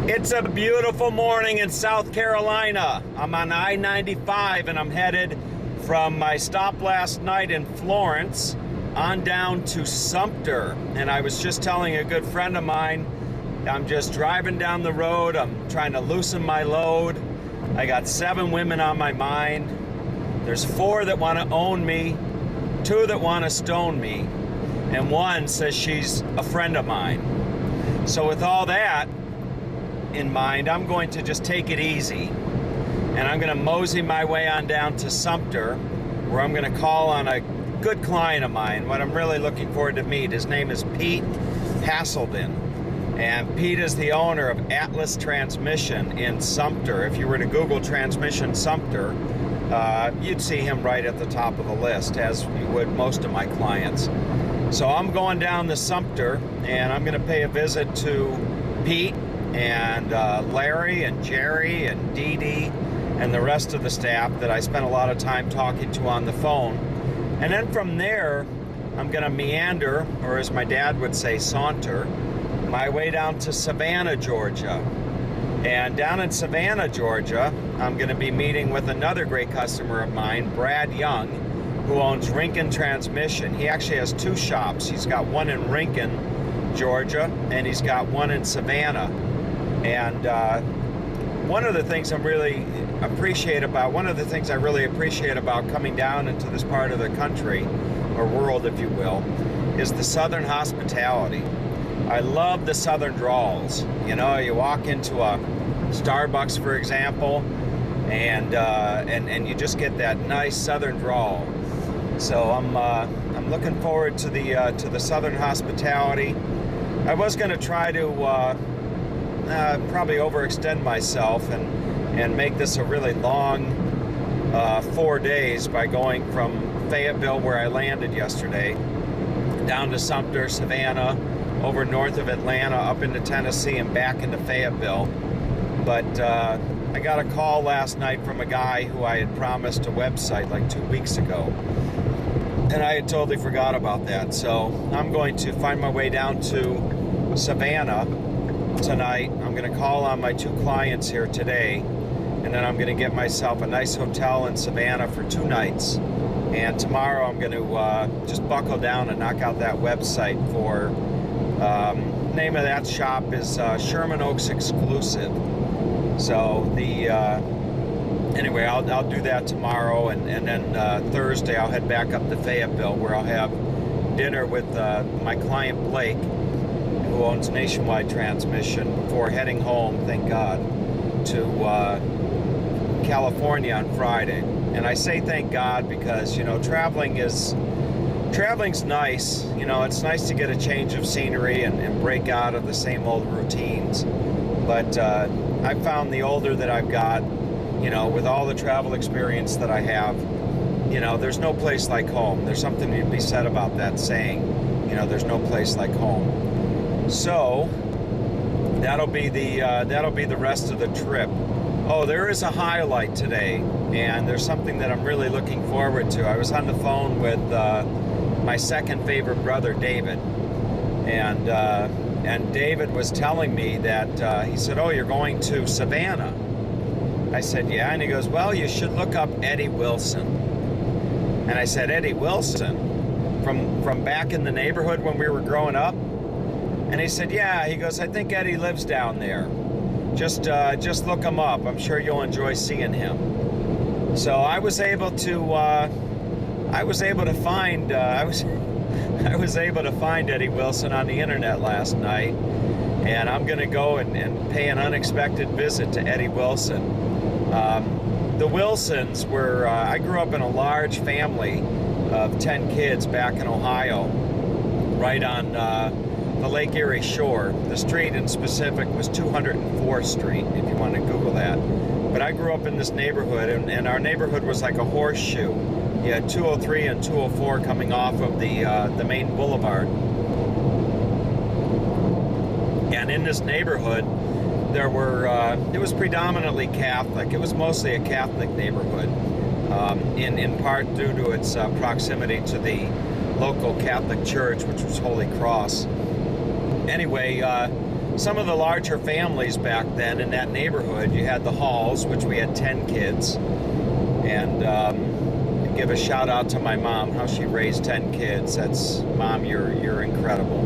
It's a beautiful morning in South Carolina. I'm on I-95 and I'm headed from my stop last night in Florence on down to Sumter. And I was just telling a good friend of mine, I'm just driving down the road. I'm trying to loosen my load. I got 7 women on my mind. There's 4 that want to own me, 2 that want to stone me, and 1 says she's a friend of mine. So with all that in mind, I'm going to just take it easy. And I'm going to mosey my way on down to Sumter, where I'm going to call on a good client of mine, what I'm really looking forward to meet. His name is Pete Hasselden. And Pete is the owner of Atlas Transmission in Sumter. If you were to Google Transmission Sumter, you'd see him right at the top of the list, as you would most of my clients. So I'm going down to Sumter, and I'm going to pay a visit to Pete and Larry and Jerry and Dee Dee and the rest of the staff that I spent a lot of time talking to on the phone. And then from there, I'm going to meander, or as my dad would say, saunter, my way down to Savannah, Georgia. And down in Savannah, Georgia, I'm going to be meeting with another great customer of mine, Brad Young, who owns Rincon Transmission. He actually has 2 shops. He's got one in Rincon, Georgia, and he's got one in Savannah. And one of the things I really appreciate about coming down into this part of the country, or world, if you will, is the Southern hospitality. I love the Southern drawls. You know, you walk into a Starbucks, for example, and you just get that nice Southern drawl. So I'm looking forward to the Southern hospitality. I was going to try to probably overextend myself and make this a really long 4 days by going from Fayetteville, where I landed yesterday, down to Sumter, Savannah, over north of Atlanta, up into Tennessee, and back into Fayetteville. But I got a call last night from a guy who I had promised a website like 2 weeks ago, and I had totally forgot about that. So I'm going to find my way down to Savannah tonight. I'm going to call on my 2 clients here today, and then I'm going to get myself a nice hotel in Savannah for 2 nights. And tomorrow I'm going to just buckle down and knock out that website for, name of that shop is Sherman Oaks Exclusive. So anyway, I'll do that tomorrow, and then Thursday I'll head back up to Fayetteville, where I'll have dinner with my client Blake, who owns Nationwide Transmission, before heading home, thank God, to California on Friday. And I say thank God because, you know, traveling's nice. You know, it's nice to get a change of scenery and break out of the same old routines. But I found the older that I've got, you know, with all the travel experience that I have, you know, there's no place like home. There's something to be said about that saying, you know, there's no place like home. So that'll be the rest of the trip. Oh, there is a highlight today, and there's something that I'm really looking forward to. I was on the phone with my second favorite brother, David, and David was telling me that he said, "Oh, you're going to Savannah?" I said, "Yeah," and he goes, "Well, you should look up Eddie Wilson." And I said, "Eddie Wilson? From back in the neighborhood when we were growing up?" And he said, "Yeah." He goes, "I think Eddie lives down there. Just look him up. I'm sure you'll enjoy seeing him." So I was able to find Eddie Wilson on the internet last night, and I'm going to go and pay an unexpected visit to Eddie Wilson. The Wilsons were, I grew up in a large family of 10 kids back in Ohio, right on the Lake Erie shore. The street in specific was 204th Street, if you want to Google that. But I grew up in this neighborhood, and our neighborhood was like a horseshoe. You had 203 and 204 coming off of the main boulevard. And in this neighborhood, there were, it was predominantly Catholic. It was mostly a Catholic neighborhood, in part due to its proximity to the local Catholic church, which was Holy Cross. Anyway, some of the larger families back then in that neighborhood. You had the Halls, which we had 10 kids, and give a shout out to my mom, how she raised 10 kids. That's, Mom, you're incredible.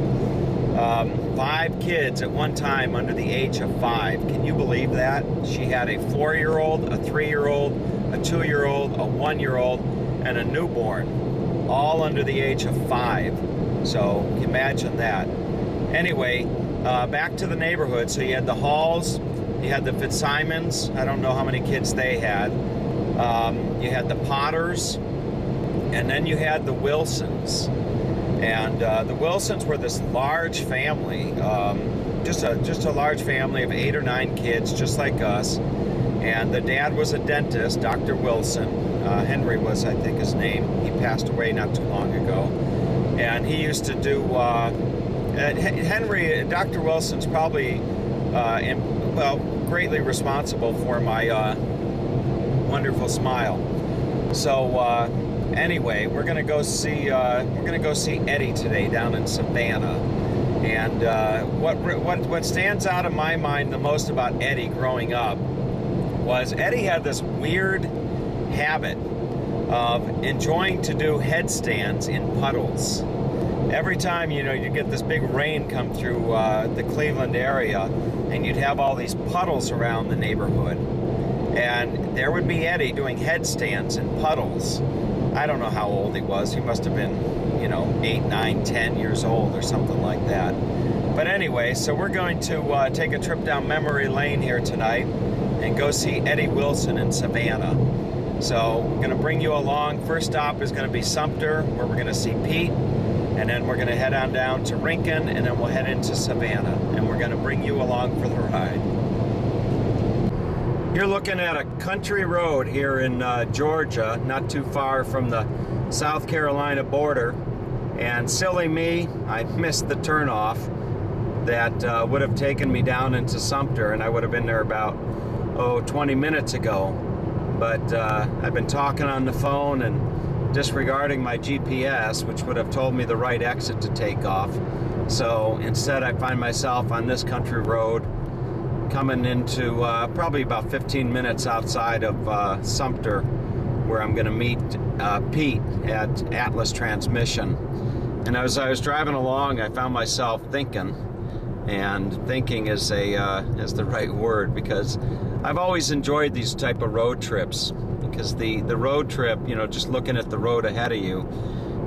5 kids at one time under the age of 5. Can you believe that? She had a 4-year-old, a 3-year-old, a 2-year-old, a 1-year-old, and a newborn, all under the age of 5. So imagine that. Anyway, back to the neighborhood. So you had the Halls, you had the Fitzsimons. I don't know how many kids they had. You had the Potters, and then you had the Wilsons. And the Wilsons were this large family, just a large family of 8 or 9 kids, just like us. And the dad was a dentist, Dr. Wilson. Henry was, I think, his name. He passed away not too long ago. And he used to do, Henry, Dr. Wilson's probably, greatly responsible for my wonderful smile. So anyway, we're gonna go see Eddie today down in Savannah. And what stands out in my mind the most about Eddie growing up was Eddie had this weird habit of enjoying to do headstands in puddles. Every time, you get this big rain come through the Cleveland area, and you'd have all these puddles around the neighborhood. And there would be Eddie doing headstands in puddles. I don't know how old he was. He must have been, 8, 9, 10 years old or something like that. But anyway, so we're going to take a trip down memory lane here tonight and go see Eddie Wilson in Savannah. So we're going to bring you along. First stop is going to be Sumter, where we're going to see Pete. And then we're going to head on down to Rincon, and then we'll head into Savannah. And we're going to bring you along for the ride. You're looking at a country road here in Georgia, not too far from the South Carolina border. And silly me, I missed the turnoff that would have taken me down into Sumter, and I would have been there about, 20 minutes ago. But I've been talking on the phone and disregarding my GPS, which would have told me the right exit to take off. So instead I find myself on this country road coming into probably about 15 minutes outside of Sumter, where I'm going to meet Pete at Atlas Transmission. And as I was driving along, I found myself thinking, and thinking is the right word, because I've always enjoyed these type of road trips, because the road trip, just looking at the road ahead of you,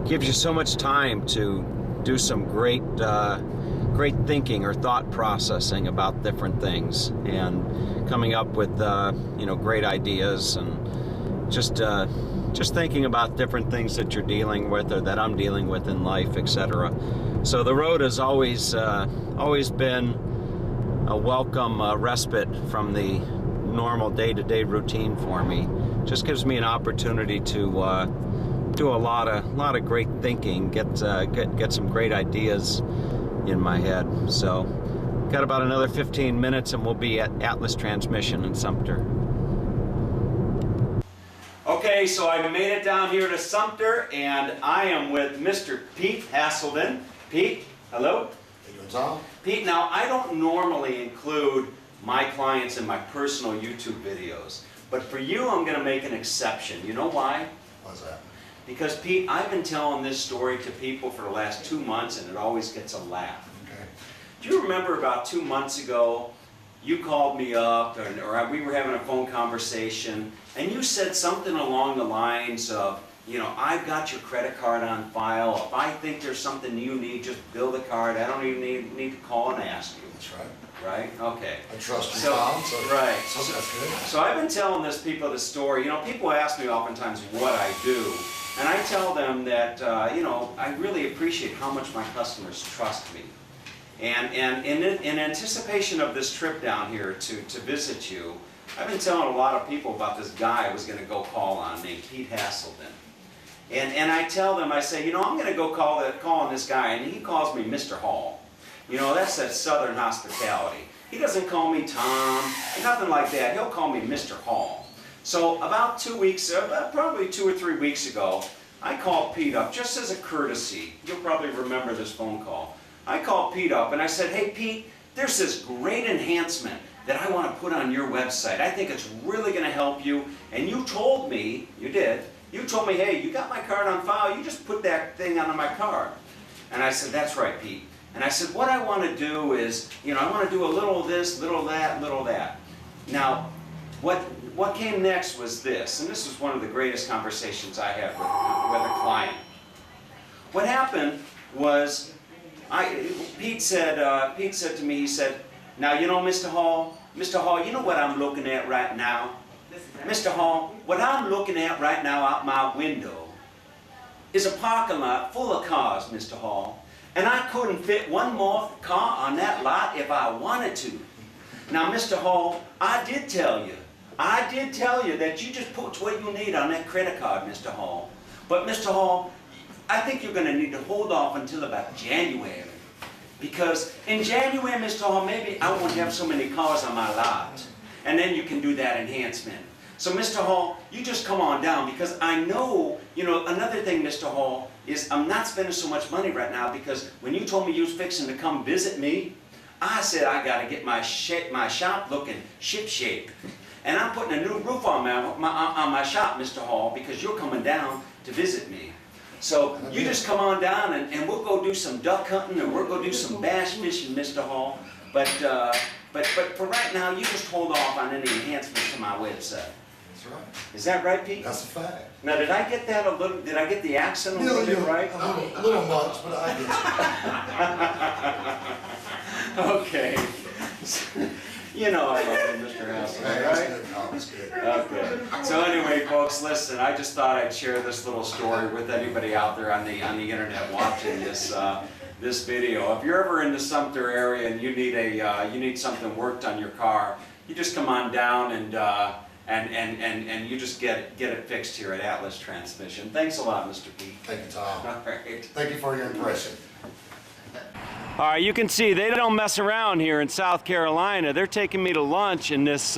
gives you so much time to do some great thinking or thought processing about different things, and coming up with great ideas, and just thinking about different things that you're dealing with or that I'm dealing with in life, etc. So the road has always been a welcome respite from the normal day-to-day routine for me. Just gives me an opportunity to do a lot of great thinking, get some great ideas in my head. So got about another 15 minutes and we'll be at Atlas Transmission in Sumter. Okay, so I made it down here to Sumter, and I am with Mr. Pete Hasselden. Pete, hello. How you doing, Tom? Pete, now I don't normally include my clients in my personal YouTube videos, but for you I'm going to make an exception. You know why? Why's that? Because Pete, I've been telling this story to people for the last 2 months, and it always gets a laugh. Okay. Do you remember about 2 months ago, you called me up, or we were having a phone conversation, and you said something along the lines of, I've got your credit card on file. If I think there's something you need, just bill the card. I don't even need to call and ask you. That's right. Right? Okay. I trust you, Tom. So right. So that's good. So I've been telling this story. People ask me oftentimes what I do, and I tell them that I really appreciate how much my customers trust me. And in anticipation of this trip down here to visit you, I've been telling a lot of people about this guy I was going to go call on named Pete Hasselden. And I tell them, I say, I'm going to go call on this guy, and he calls me Mr. Hall. That's that Southern hospitality. He doesn't call me Tom, nothing like that. He'll call me Mr. Hall. So about 2 weeks, probably 2 or 3 weeks ago, I called Pete up just as a courtesy. You'll probably remember this phone call. I called Pete up and I said, hey Pete, there's this great enhancement that I want to put on your website. I think it's really going to help you. And you told me, you did, you told me, hey, you got my card on file, you just put that thing on my card. And I said, that's right, Pete. And I said, what I want to do is, you know, I want to do a little of this, little of that, little of that. Now, what came next was this, and this was one of the greatest conversations I had with a client. What happened was, Pete said to me, he said, now, you know, Mr. Hall, you know what I'm looking at right now? Mr. Hall, what I'm looking at right now out my window is a parking lot full of cars, Mr. Hall. And I couldn't fit one more car on that lot if I wanted to. Now, Mr. Hall, I did tell you that you just put what you need on that credit card, Mr. Hall. But, Mr. Hall, I think you're going to need to hold off until about January. Because in January, Mr. Hall, maybe I won't have so many cars on my lot. And then you can do that enhancement. So, Mr. Hall, you just come on down, because I know, you know, another thing, Mr. Hall, is I'm not spending so much money right now, because when you told me you was fixing to come visit me, I said I got to get my shop looking ship-shape. And I'm putting a new roof on my shop, Mr. Hall, because you're coming down to visit me. So you just come on down, and we'll go do some duck hunting, or we'll go do some bass fishing, Mr. Hall. But for right now, you just hold off on any enhancements to my website. That's right. Is that right, Pete? That's a fact. Now, did I get that a little? Did I get the accent a little bit right? A little much, but I get you. Okay. You know I love you, Mr. Hassel, right? That's good. Okay. So anyway, folks, listen. I just thought I'd share this little story with anybody out there on the internet watching this this video. If you're ever in the Sumter area and you need something worked on your car, you just come on down and you just get it fixed here at Atlas Transmission. Thanks a lot, Mr. Pete. Thank you, Tom. All right. Thank you for your impression. All right, you can see they don't mess around here in South Carolina. They're taking me to lunch in this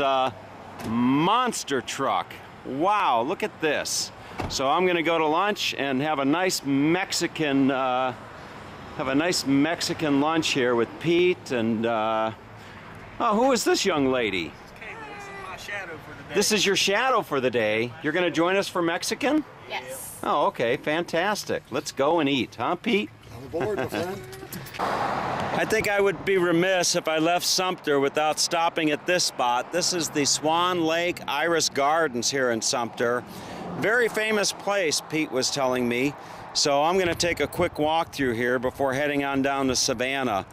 monster truck. Wow, look at this. So I'm gonna go to lunch and have a nice Mexican lunch here with Pete and oh, who is this young lady? This is my shadow for the day. This is your shadow for the day. You're gonna join us for Mexican? Yes. Oh, okay, fantastic. Let's go and eat, huh, Pete? I'm aboard, my friend. I think I would be remiss if I left Sumter without stopping at this spot. This is the Swan Lake Iris Gardens here in Sumter. Very famous place, Pete was telling me. So I'm going to take a quick walk through here before heading on down to Savannah.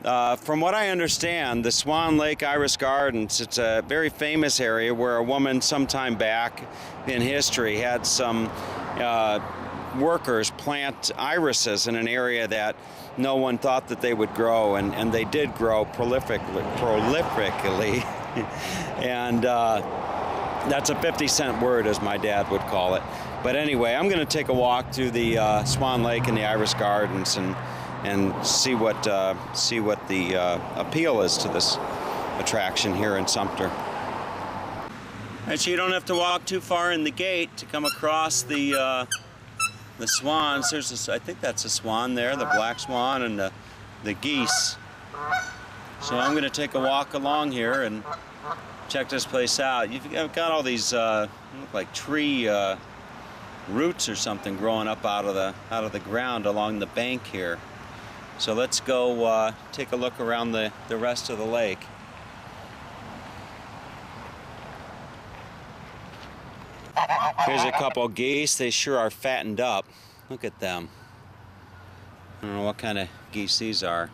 From what I understand, the Swan Lake Iris Gardens, it's a very famous area where a woman sometime back in history had some workers plant irises in an area that no one thought that they would grow, and they did grow prolifically. And that's a 50-cent word, as my dad would call it. But anyway, I'm going to take a walk through the Swan Lake and the Iris Gardens and see what the appeal is to this attraction here in Sumter. And so you don't have to walk too far in the gate to come across the swans. There's this, I think that's a swan there, the black swan, and the geese. So I'm going to take a walk along here and check this place out. You've got all these look like tree roots or something growing up out of the ground along the bank here. So let's go take a look around the rest of the lake. Here's a couple geese. They sure are fattened up. Look at them. I don't know what kind of geese these are.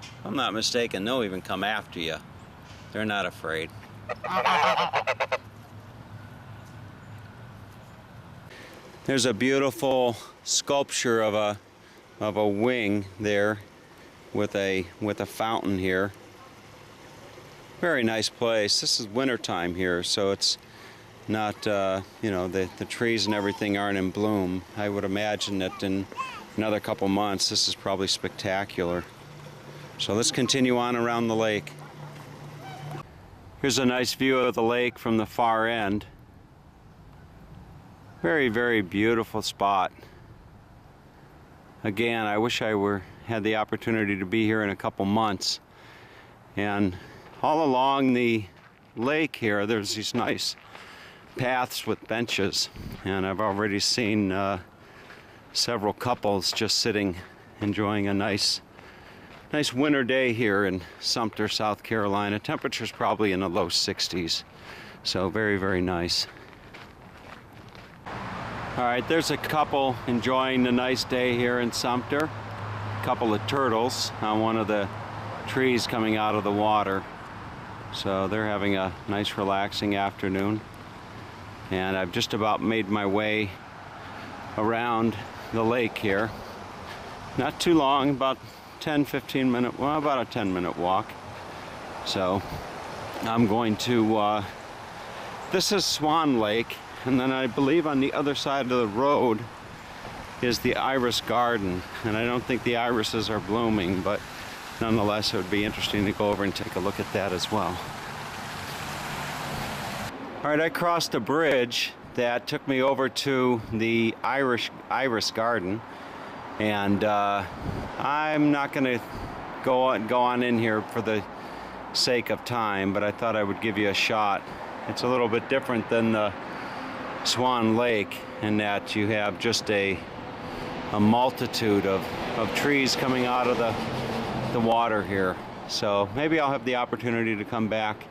If I'm not mistaken, they'll even come after you. They're not afraid. There's a beautiful sculpture of a wing there with a fountain here. Very nice place. This is wintertime here, so it's not, you know, the trees and everything aren't in bloom. I would imagine that in another couple months this is probably spectacular. So let's continue on around the lake. Here's a nice view of the lake from the far end. Very, very beautiful spot. Again, I wish I had the opportunity to be here in a couple months. And all along the lake here, there's these nice paths with benches, and I've already seen several couples just sitting enjoying a nice winter day here in Sumter, South Carolina. Temperature's probably in the low 60s, so very, very nice. All right, there's a couple enjoying the nice day here in Sumter. A couple of turtles on one of the trees coming out of the water. So they're having a nice relaxing afternoon. And I've just about made my way around the lake here. Not too long, about 10-15 minute, well, about a 10-minute walk. So I'm going to, this is Swan Lake, and then I believe on the other side of the road is the Iris Garden. And I don't think the irises are blooming, but nonetheless, it would be interesting to go over and take a look at that as well. All right, I crossed a bridge that took me over to the Iris Garden, and I'm not going to go on in here for the sake of time, but I thought I would give you a shot. It's a little bit different than the Swan Lake in that you have just a multitude of trees coming out of the water here. So maybe I'll have the opportunity to come back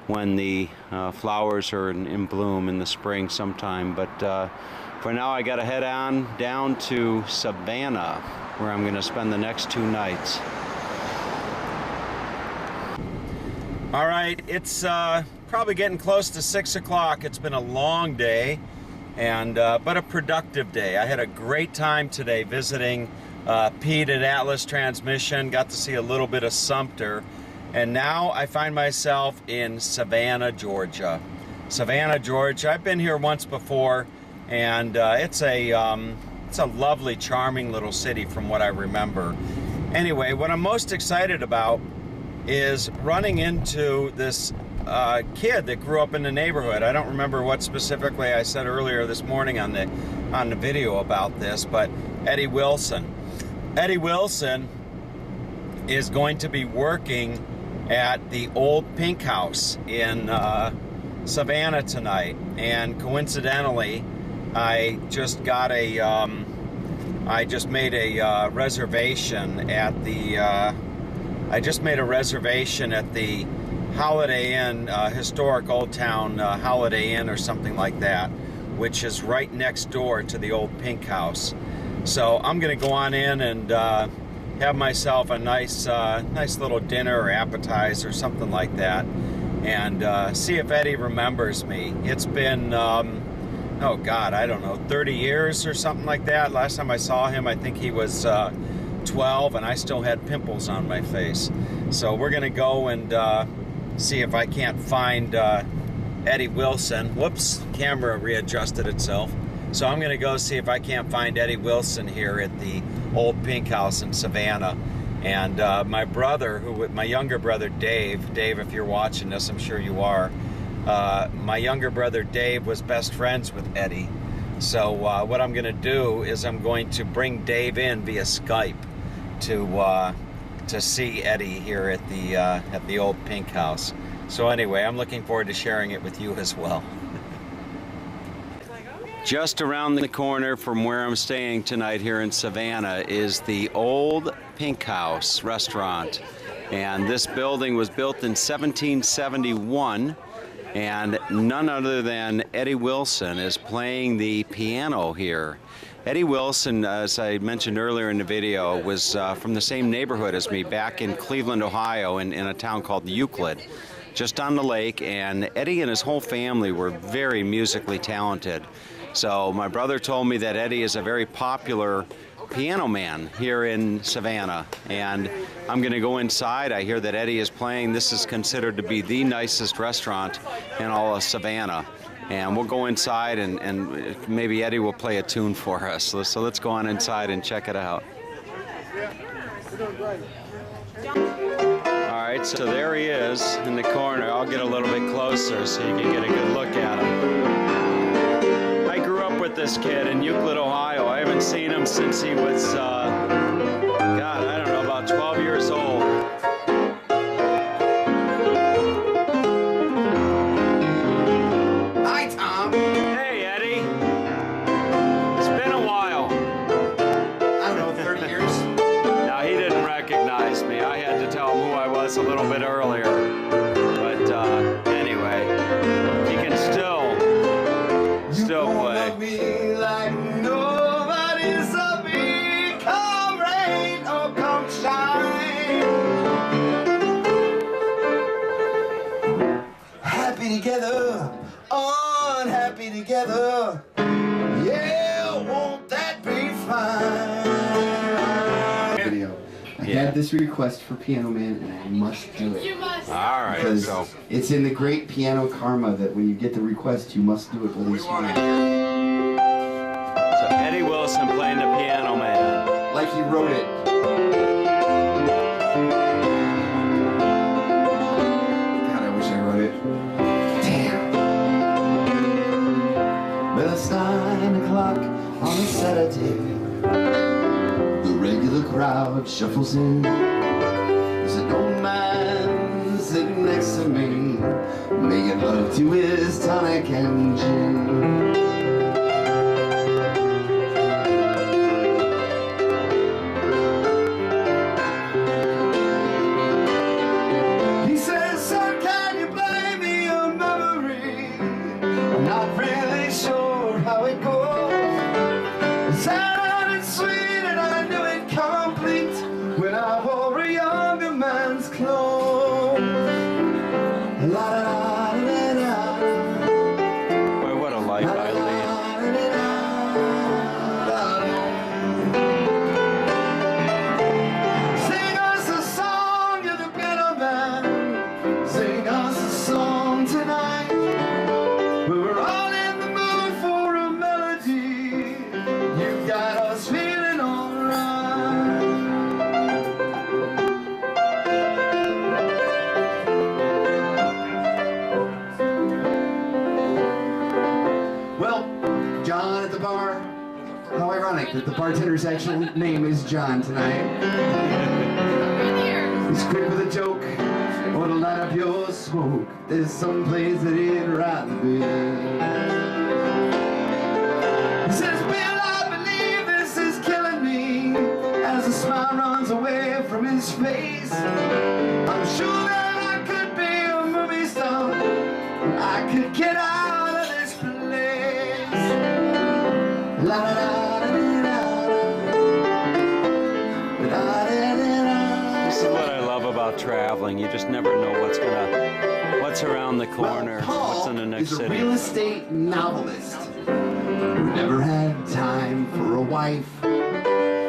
when the flowers are in bloom in the spring sometime. But for now, I got to head on down to Savannah, where I'm going to spend the next 2 nights. All right, it's probably getting close to 6 o'clock. It's been a long day, and but a productive day. I had a great time today visiting Pete at Atlas Transmission, got to see a little bit of Sumter, and now I find myself in Savannah, Georgia. Savannah, Georgia. I've been here once before, and it's a lovely, charming little city from what I remember. Anyway, what I'm most excited about is running into this kid that grew up in the neighborhood. I don't remember what specifically I said earlier this morning on the video about this, but Eddie Wilson. Eddie Wilson is going to be working at the old Pink House in Savannah tonight, and coincidentally, I just got I just made a reservation at the Holiday Inn, historic Old Town Holiday Inn or something like that, which is right next door to the old Pink House. So I'm going to go on in and have myself a nice little dinner or appetizer or something like that, and see if Eddie remembers me. It's been, oh God, I don't know, 30 years or something like that. Last time I saw him, I think he was 12, and I still had pimples on my face. So we're going to go and see if I can't find Eddie Wilson. Whoops, camera readjusted itself. So I'm going to go see if I can't find Eddie Wilson here at the old Pink House in Savannah. And my brother, my younger brother Dave, if you're watching this, I'm sure you are, my younger brother Dave was best friends with Eddie. So what I'm going to do is I'm going to bring Dave in via Skype to see Eddie here at the old Pink House. So anyway, I'm looking forward to sharing it with you as well. Just around the corner from where I'm staying tonight here in Savannah is the old Pink House restaurant. And this building was built in 1771, and none other than Eddie Wilson is playing the piano here. Eddie Wilson, as I mentioned earlier in the video, was from the same neighborhood as me back in Cleveland, Ohio, in a town called Euclid, just on the lake. And Eddie and his whole family were very musically talented. So my brother told me that Eddie is a very popular piano man here in Savannah, and I'm going to go inside. I hear that Eddie is playing. This is considered to be the nicest restaurant in all of Savannah, and we'll go inside and maybe Eddie will play a tune for us. So let's go on inside and check it out. All right, so there he is in the corner. I'll get a little bit closer so you can get a good look at him. With this kid in Euclid, Ohio. I haven't seen him since he was, God, I don't know, about 12 years old. us a little bit earlier. But anyway, he can still play. Love me like nobody's love me, come rain or come shine. Happy together, unhappy together. Yeah, won't that be fine? Video. I had this request for Piano Man, and I must do it. You must. All right, Because so it's in the great piano karma that when you get the request, you must do it whether you want. Eddie Wilson playing the Piano Man. Like he wrote it. God, I wish I wrote it. Damn. Well, it's 9 o'clock on a Saturday. The regular crowd shuffles in. There's an old man sitting next to me, making love to his tonic and gin. He says, son, can you play me a memory? I'm not really sure how it goes. It sounded sweet and I knew it complete when I wore a younger man's clothes. La da da da da. Boy, what a life I lead. Sing us a song, you're the piano man. Sing us a song tonight. We're all in the mood for a melody. You got us feeling alright. Well, John at the bar. How ironic that the bartender's actual name is John tonight. He's quick with a joke, or to light up your smoke. There's some place that he'd rather be. He says, Bill, I believe this is killing me, as a smile runs away from his face. I'm sure that I could be a movie star, I could get out of this place. La da da da da da da. This is what I love about traveling. You just never know what's around the corner, Paul what's in the next is a city. real estate novelist who never had time for a wife.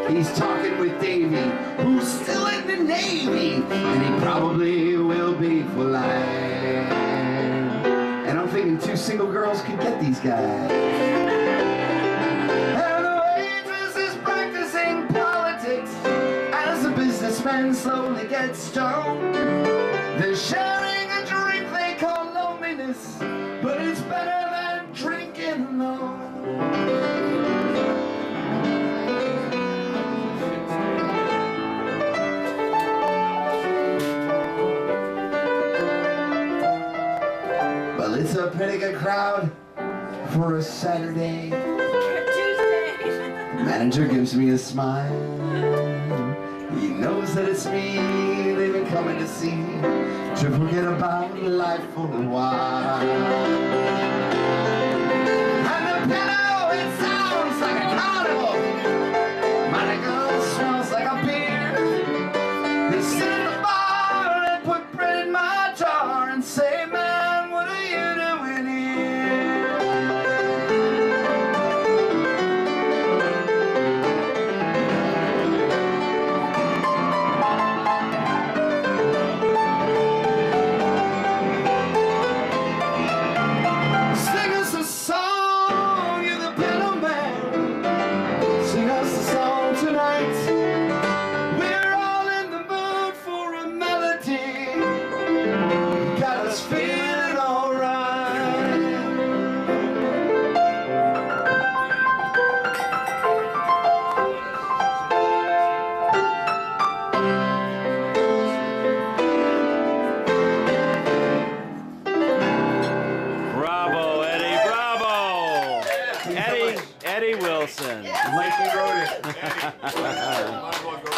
He's talking with Davy, who's still in the Navy, and he probably will be for life. And I'm thinking 2 single girls could get these guys. And the waitress is practicing politics as the businessman slowly gets stoned. They're sharing a drink they call loneliness, but it's better than drinking alone. Well, it's a pretty good crowd for a Saturday. The manager gives me a smile. He knows that it's me they've been coming to see, to forget about life for a while. And the piano, it sounds like a carnival. My girl smells like a beer. They sit in the bar and put bread in my jar and say, man, what are you doing here? Sing us a song, you're the piano man. Sing us a song tonight. We're all in the mood for a melody. Got us feeling alright. Bravo, Eddie, bravo! Eddie Wilson. Like he wrote it. Might as well go